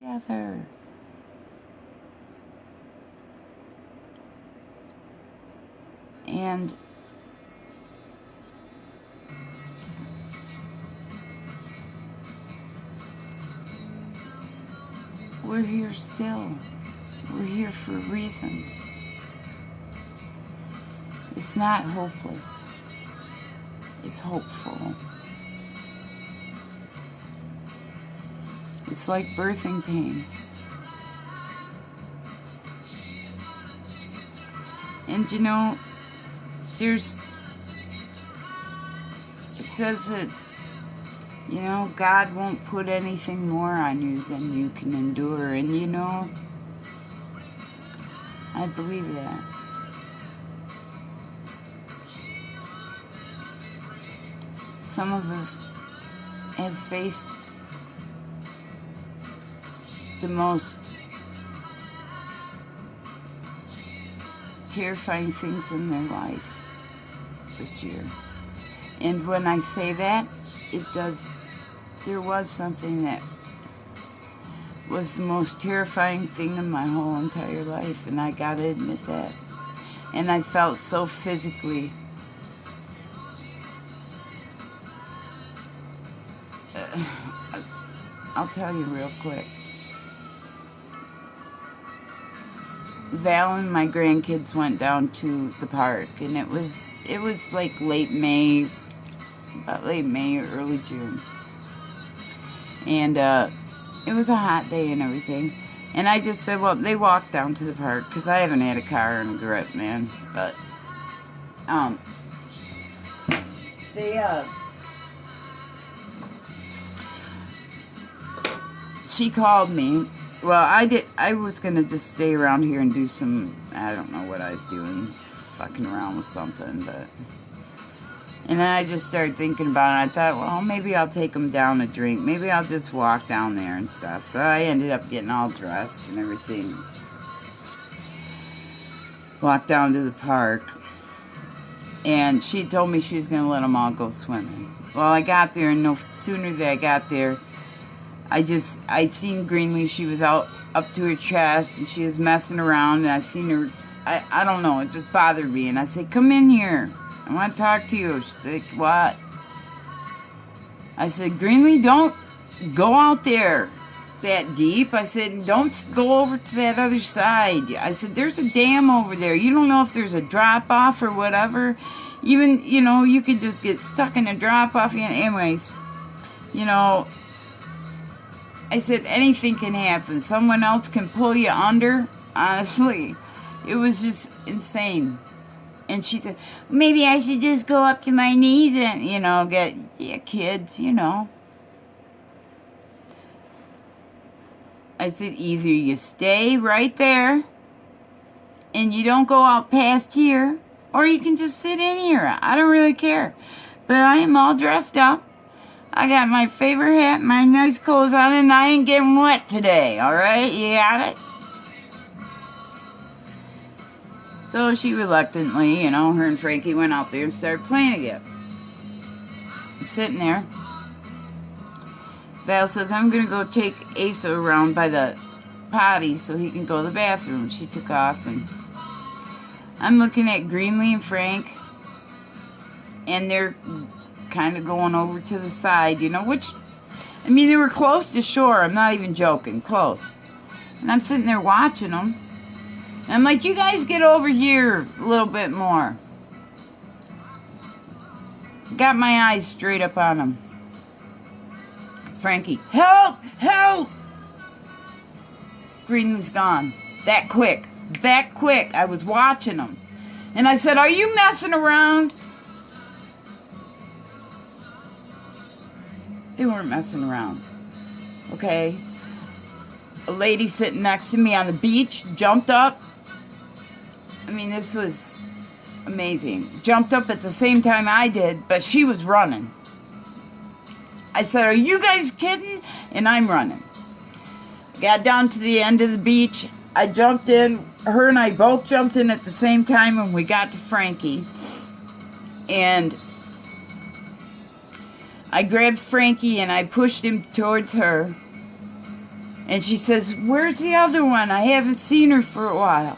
together. And we're here still. We're here for a reason. It's not hopeless. It's hopeful. It's like birthing pains. And you know, it says that, you know, God won't put anything more on you than you can endure. And you know, I believe that. Some of us have faced the most terrifying things in their life this year. And when I say that, there was something that was the most terrifying thing in my whole entire life, and I gotta admit that. And I felt so physically I'll tell you real quick. Val and my grandkids went down to the park, and it was like late May or early June. And it was a hot day and everything. And I just said, well, they walked down to the park, because I haven't had a car in a grip, man. But, she called me. Well, I was going to just stay around here and do some, I don't know what I was doing, fucking around with something, but... And then I just started thinking about it. I thought, well, maybe I'll take them down a drink. Maybe I'll just walk down there and stuff. So I ended up getting all dressed and everything. Walked down to the park. And she told me she was going to let them all go swimming. Well, I got there, and no sooner than I got there, I seen Greenlee. She was out up to her chest, and she was messing around, and I seen her, I don't know, it just bothered me. And I said, come in here. I want to talk to you. She's like, what? I said, Greenlee, don't go out there that deep. I said, don't go over to that other side. I said, there's a dam over there. You don't know if there's a drop-off or whatever. Even, you know, you could just get stuck in a drop-off. Anyways, you know, I said, anything can happen. Someone else can pull you under. Honestly, it was just insane. And she said, maybe I should just go up to my knees and, you know, kids, you know. I said, either you stay right there and you don't go out past here, or you can just sit in here. I don't really care. But I am all dressed up. I got my favorite hat, my nice clothes on, and I ain't getting wet today, all right? You got it? So she reluctantly, you know, her and Frankie went out there and started playing again. I'm sitting there. Val says, I'm going to go take Asa around by the potty so he can go to the bathroom. She took off, and I'm looking at Greenlee and Frank, and they're kind of going over to the side, you know, which, I mean, they were close to shore. I'm not even joking, close. And I'm sitting there watching them. And I'm like, you guys get over here a little bit more. Got my eyes straight up on them. Frankie, help! Help! Greenlee's gone. That quick. That quick. I was watching them. And I said, are you messing around? They weren't messing around. Okay? A lady sitting next to me on the beach jumped up. I mean, this was amazing. Jumped up at the same time I did, but she was running. I said, are you guys kidding? And I'm running. Got down to the end of the beach. I jumped in. Her and I both jumped in at the same time when we got to Frankie. And I grabbed Frankie and I pushed him towards her. And she says, where's the other one? I haven't seen her for a while.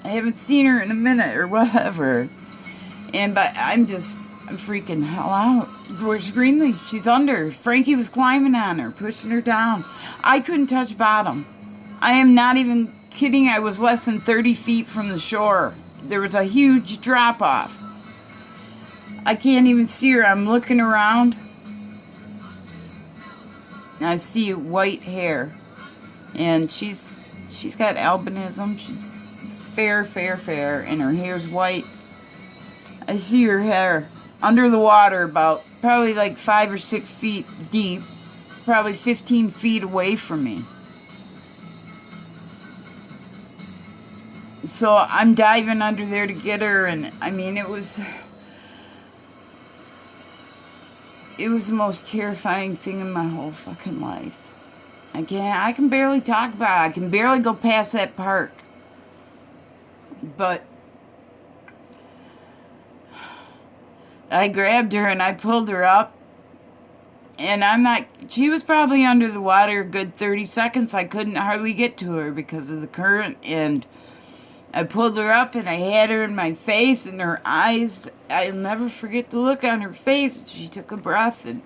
I haven't seen her in a minute or whatever. But I'm freaking hell out. Where's Greenlee? She's under. Frankie was climbing on her, pushing her down. I couldn't touch bottom. I am not even kidding. I was less than 30 feet from the shore. There was a huge drop off. I can't even see her. I'm looking around. I see white hair. And she's got albinism. She's fair. And her hair's white. I see her hair under the water about probably like 5 or 6 feet deep. Probably 15 feet away from me. So I'm diving under there to get her, and I mean, it was the most terrifying thing in my whole fucking life. I can barely talk about it. I can barely go past that park. But I grabbed her and I pulled her up. And she was probably under the water a good 30 seconds. I couldn't hardly get to her because of the current. And I pulled her up and I had her in my face and her eyes. I'll never forget the look on her face. She took a breath and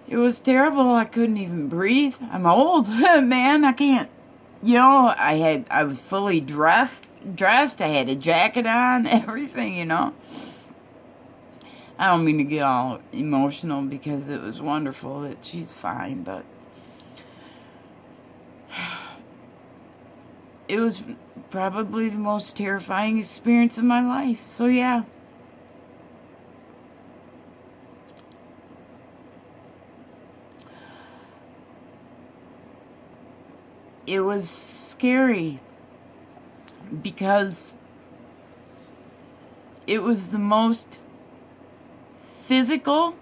it was terrible. I couldn't even breathe. I'm old, man. I can't. You know, I was fully dressed. I had a jacket on, everything, you know. I don't mean to get all emotional because it was wonderful that she's fine, but it was probably the most terrifying experience of my life. So yeah. It was scary because it was the most physically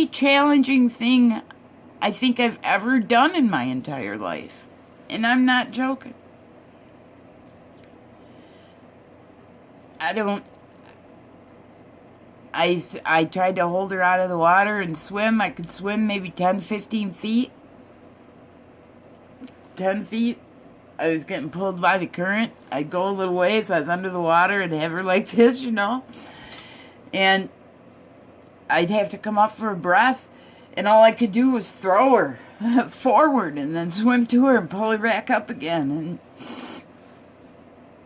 challenging thing I think I've ever done in my entire life. And I'm not joking. I tried to hold her out of the water and swim. I could swim maybe 10, 15 feet. 10 feet. I was getting pulled by the current. I'd go a little ways. I was under the water and have her like this, you know. And I'd have to come up for a breath. And all I could do was throw her forward and then swim to her and pull her back up again. And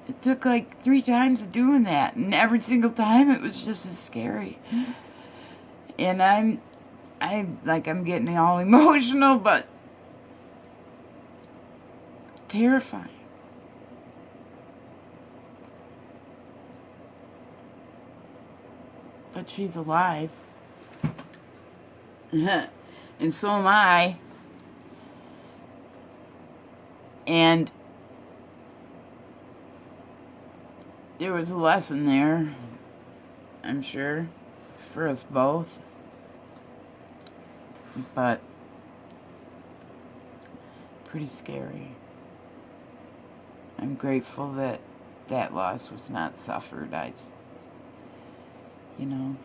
it took like 3 times of doing that. And every single time it was just as scary. And I'm getting all emotional, but terrifying. But she's alive. And so am I. And there was a lesson there, I'm sure, for us both. But pretty scary. I'm grateful that that loss was not suffered. I just, you know,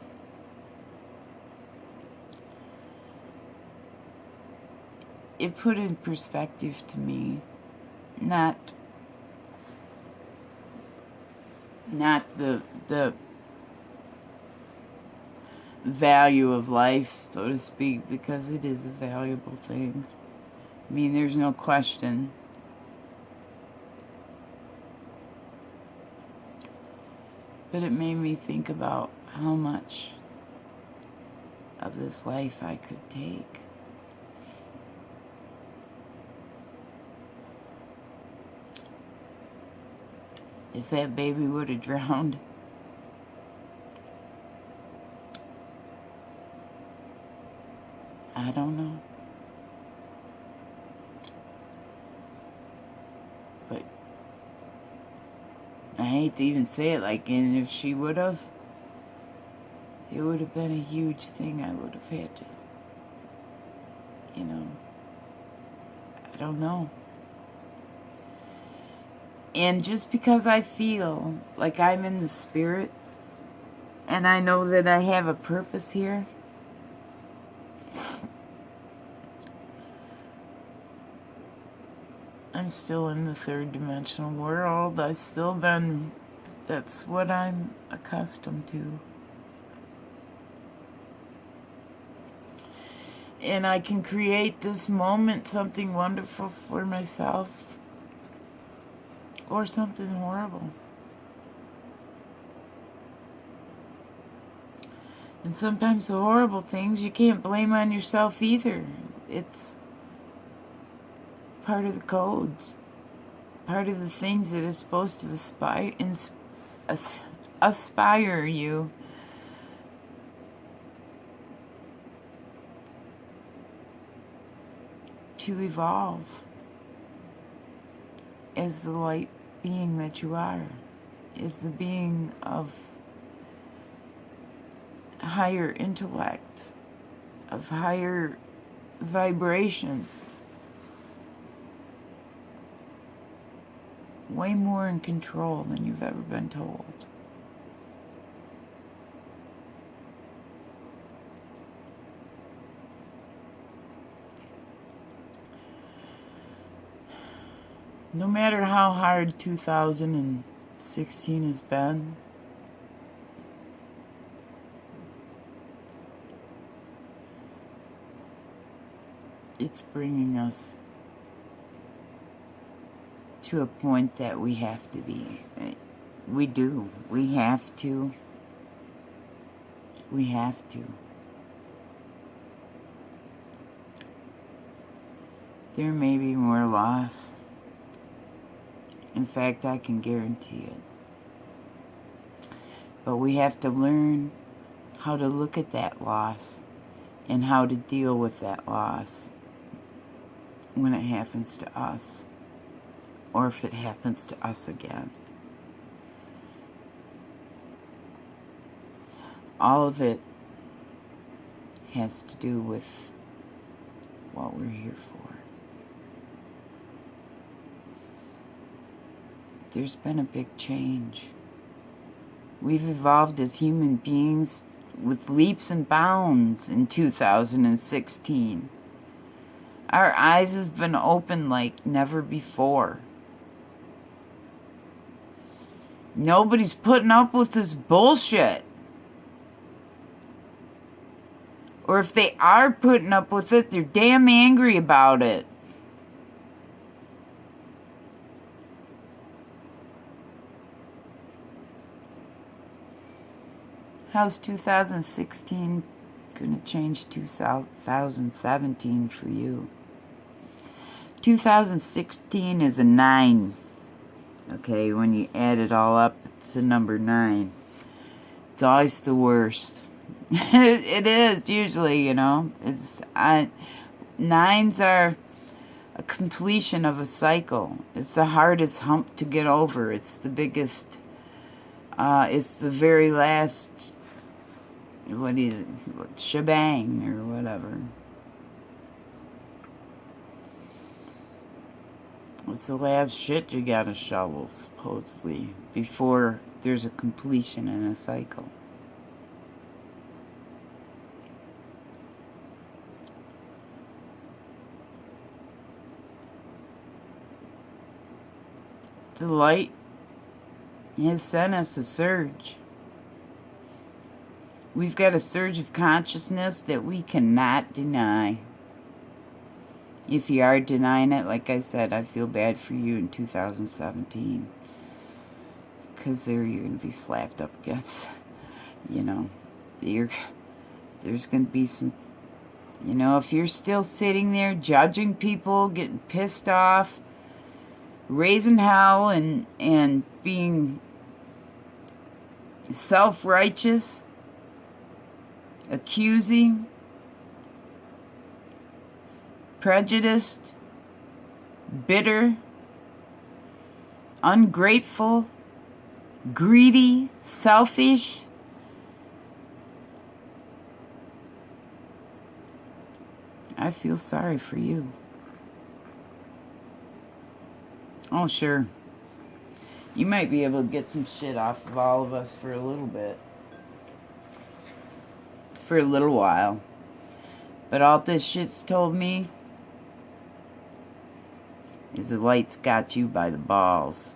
it put in perspective to me, not the value of life, so to speak, because it is a valuable thing. I mean, there's no question. But it made me think about how much of this life I could take. If that baby would have drowned, I don't know. But I hate to even say it, like, and if she would have, it would have been a huge thing I would have had to, you know, I don't know. And just because I feel like I'm in the spirit, and I know that I have a purpose here, I'm still in the third dimensional world. I've still been, that's what I'm accustomed to. And I can create this moment something wonderful for myself or something horrible. And sometimes the horrible things you can't blame on yourself either. It's part of the codes, part of the things that is supposed to aspire you to evolve as the light being that you are, as the being of higher intellect, of higher vibration, way more in control than you've ever been told. No matter how hard 2016 has been, it's bringing us to a point that we have to be. We do. We have to. We have to. There may be more loss. In fact, I can guarantee it. But we have to learn how to look at that loss and how to deal with that loss when it happens to us, or if it happens to us again. All of it has to do with what we're here for. There's been a big change. We've evolved as human beings with leaps and bounds in 2016. Our eyes have been opened like never before. Nobody's putting up with this bullshit. Or if they are putting up with it, they're damn angry about it. How's 2016 going to change 2017 for you? 2016 is a 9. Okay, when you add it all up, it's a number 9. It's always the worst. It is, usually, you know. Nines are a completion of a cycle. It's the hardest hump to get over. It's the biggest, it's the very last, shebang or whatever. It's the last shit you gotta shovel, supposedly, before there's a completion in a cycle. The light has sent us a surge. We've got a surge of consciousness that we cannot deny. If you are denying it, like I said, I feel bad for you in 2017. Because there you're going to be slapped up against, you know, there's going to be some, you know, if you're still sitting there judging people, getting pissed off, raising hell and being self-righteous, accusing, prejudiced, bitter, ungrateful, greedy, selfish, I feel sorry for you. Oh, sure. You might be able to get some shit off of all of us for a little bit. For a little while. But all this shit's told me is the light's got you by the balls.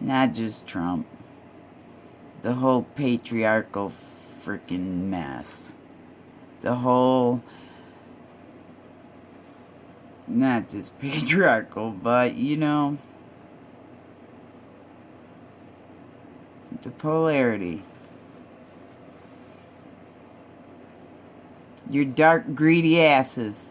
Not just Trump. The whole patriarchal freaking mess. The whole, not just patriarchal, but, you know, the polarity. Your dark, greedy asses.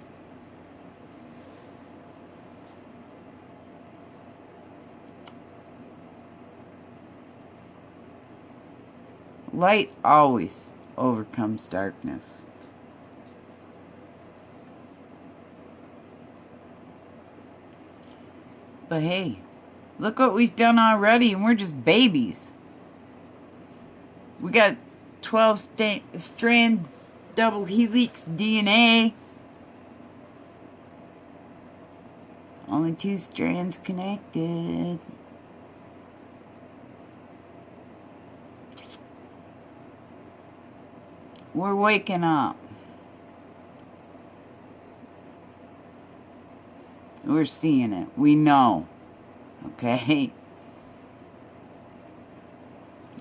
Light always overcomes darkness. But hey, look what we've done already, and we're just babies. We got 12-strand double helix DNA. Only 2 strands connected. We're waking up. We're seeing it. We know. Okay?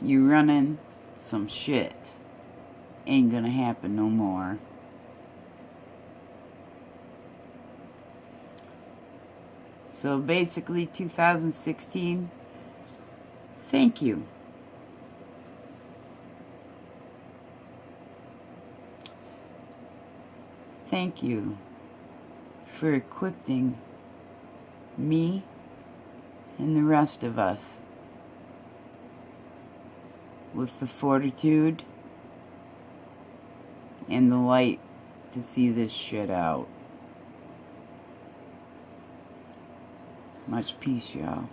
You running some shit. Ain't gonna happen no more. So basically 2016, thank you. Thank you for equipping me and the rest of us with the fortitude and the light to see this shit out. Much peace, y'all.